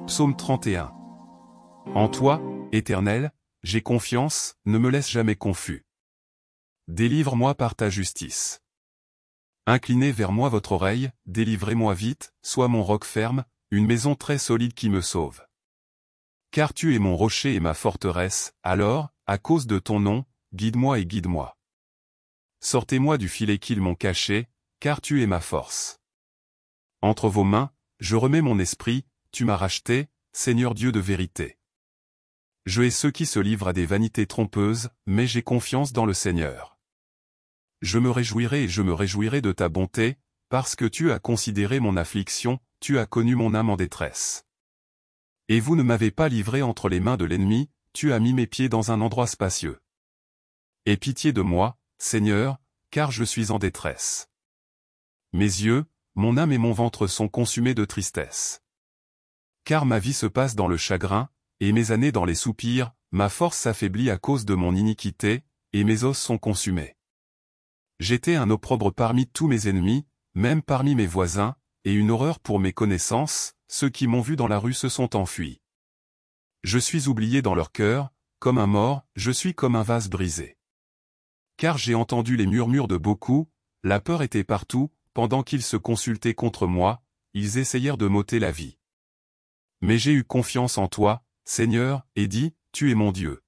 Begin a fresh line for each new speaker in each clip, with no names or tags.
Psaume 31. En toi, Éternel, j'ai confiance, ne me laisse jamais confus. Délivre-moi par ta justice. Inclinez vers moi votre oreille, délivrez-moi vite, sois mon roc ferme, une maison très solide qui me sauve. Car tu es mon rocher et ma forteresse, alors, à cause de ton nom, guide-moi et guide-moi. Sortez-moi du filet qu'ils m'ont caché, car tu es ma force. Entre vos mains, je remets mon esprit, tu m'as racheté, Seigneur Dieu de vérité. Je hais ceux qui se livrent à des vanités trompeuses, mais j'ai confiance dans le Seigneur. Je me réjouirai et je me réjouirai de ta bonté, parce que tu as considéré mon affliction, tu as connu mon âme en détresse. Et vous ne m'avez pas livré entre les mains de l'ennemi, tu as mis mes pieds dans un endroit spacieux. Aie pitié de moi, Seigneur, car je suis en détresse. Mes yeux, mon âme et mon ventre sont consumés de tristesse. Car ma vie se passe dans le chagrin, et mes années dans les soupirs, ma force s'affaiblit à cause de mon iniquité, et mes os sont consumés. J'étais un opprobre parmi tous mes ennemis, même parmi mes voisins, et une horreur pour mes connaissances, ceux qui m'ont vu dans la rue se sont enfuis. Je suis oublié dans leur cœur, comme un mort, je suis comme un vase brisé. Car j'ai entendu les murmures de beaucoup, la peur était partout, pendant qu'ils se consultaient contre moi, ils essayèrent de m'ôter la vie. Mais j'ai eu confiance en toi, Seigneur, et dit, tu es mon Dieu.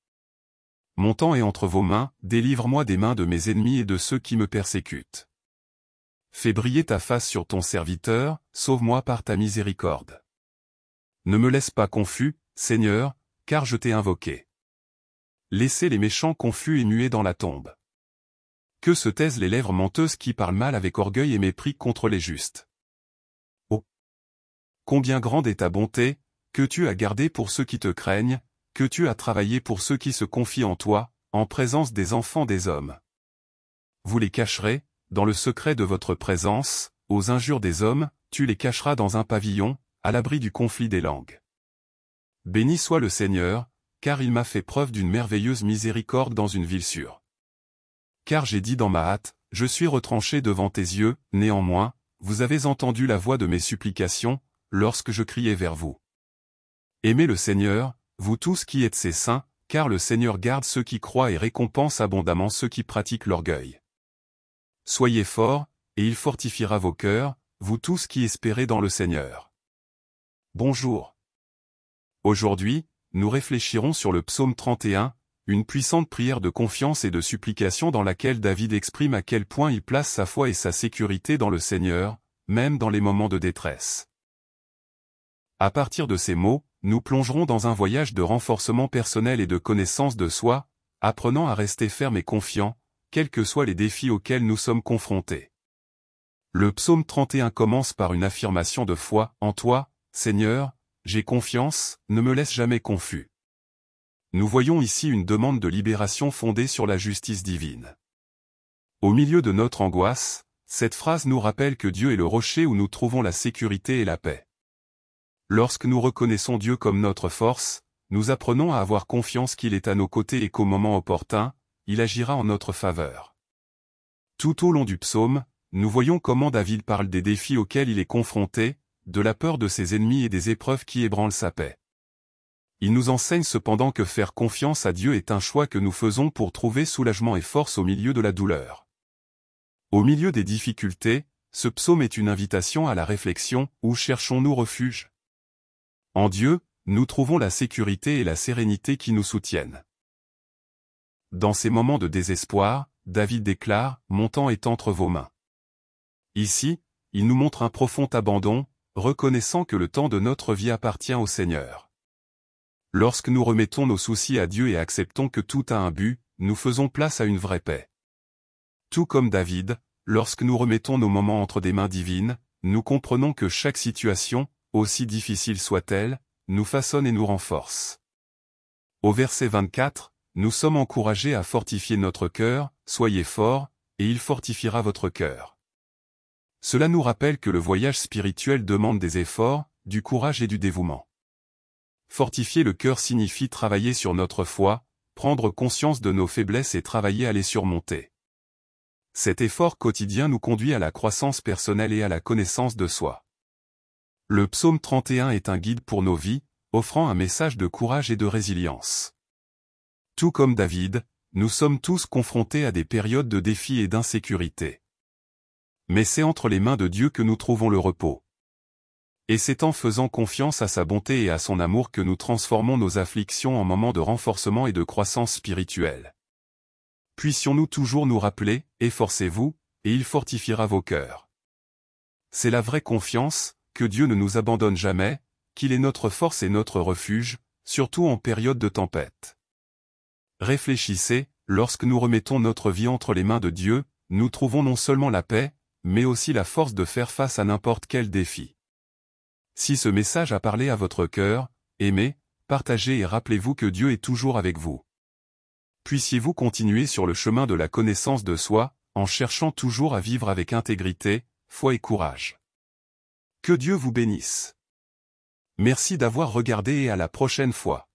Mon temps est entre vos mains, délivre-moi des mains de mes ennemis et de ceux qui me persécutent. Fais briller ta face sur ton serviteur, sauve-moi par ta miséricorde. Ne me laisse pas confus, Seigneur, car je t'ai invoqué. Laissez les méchants confus et muets dans la tombe. Que se taisent les lèvres menteuses qui parlent mal avec orgueil et mépris contre les justes. Oh! Combien grande est ta bonté, que tu as gardée pour ceux qui te craignent, que tu as travaillé pour ceux qui se confient en toi, en présence des enfants des hommes. Vous les cacherez, dans le secret de votre présence, aux injures des hommes, tu les cacheras dans un pavillon, à l'abri du conflit des langues. Béni soit le Seigneur, car il m'a fait preuve d'une merveilleuse miséricorde dans une ville sûre. Car j'ai dit dans ma hâte, je suis retranché devant tes yeux, néanmoins, vous avez entendu la voix de mes supplications, lorsque je criais vers vous. Aimez le Seigneur, vous tous qui êtes ses saints, car le Seigneur garde ceux qui croient et récompense abondamment ceux qui pratiquent l'orgueil. Soyez forts, et il fortifiera vos cœurs, vous tous qui espérez dans le Seigneur. Bonjour. Aujourd'hui, nous réfléchirons sur le psaume 31, une puissante prière de confiance et de supplication dans laquelle David exprime à quel point il place sa foi et sa sécurité dans le Seigneur, même dans les moments de détresse. À partir de ces mots, nous plongerons dans un voyage de renforcement personnel et de connaissance de soi, apprenant à rester ferme et confiant, quels que soient les défis auxquels nous sommes confrontés. Le psaume 31 commence par une affirmation de foi, en toi, Seigneur, j'ai confiance, ne me laisse jamais confus. Nous voyons ici une demande de libération fondée sur la justice divine. Au milieu de notre angoisse, cette phrase nous rappelle que Dieu est le rocher où nous trouvons la sécurité et la paix. Lorsque nous reconnaissons Dieu comme notre force, nous apprenons à avoir confiance qu'il est à nos côtés et qu'au moment opportun, il agira en notre faveur. Tout au long du psaume, nous voyons comment David parle des défis auxquels il est confronté, de la peur de ses ennemis et des épreuves qui ébranlent sa paix. Il nous enseigne cependant que faire confiance à Dieu est un choix que nous faisons pour trouver soulagement et force au milieu de la douleur. Au milieu des difficultés, ce psaume est une invitation à la réflexion, où cherchons-nous refuge? En Dieu, nous trouvons la sécurité et la sérénité qui nous soutiennent. Dans ces moments de désespoir, David déclare, « Mon temps est entre vos mains ». Ici, il nous montre un profond abandon, reconnaissant que le temps de notre vie appartient au Seigneur. Lorsque nous remettons nos soucis à Dieu et acceptons que tout a un but, nous faisons place à une vraie paix. Tout comme David, lorsque nous remettons nos moments entre des mains divines, nous comprenons que chaque situation, aussi difficile soit-elle, nous façonne et nous renforce. Au verset 24, nous sommes encouragés à fortifier notre cœur, soyez forts, et il fortifiera votre cœur. Cela nous rappelle que le voyage spirituel demande des efforts, du courage et du dévouement. Fortifier le cœur signifie travailler sur notre foi, prendre conscience de nos faiblesses et travailler à les surmonter. Cet effort quotidien nous conduit à la croissance personnelle et à la connaissance de soi. Le psaume 31 est un guide pour nos vies, offrant un message de courage et de résilience. Tout comme David, nous sommes tous confrontés à des périodes de défis et d'insécurité. Mais c'est entre les mains de Dieu que nous trouvons le repos. Et c'est en faisant confiance à sa bonté et à son amour que nous transformons nos afflictions en moments de renforcement et de croissance spirituelle. Puissions-nous toujours nous rappeler, efforcez-vous, et il fortifiera vos cœurs. C'est la vraie confiance, que Dieu ne nous abandonne jamais, qu'il est notre force et notre refuge, surtout en période de tempête. Réfléchissez, lorsque nous remettons notre vie entre les mains de Dieu, nous trouvons non seulement la paix, mais aussi la force de faire face à n'importe quel défi. Si ce message a parlé à votre cœur, aimez, partagez et rappelez-vous que Dieu est toujours avec vous. Puissiez-vous continuer sur le chemin de la connaissance de soi, en cherchant toujours à vivre avec intégrité, foi et courage. Que Dieu vous bénisse. Merci d'avoir regardé et à la prochaine fois.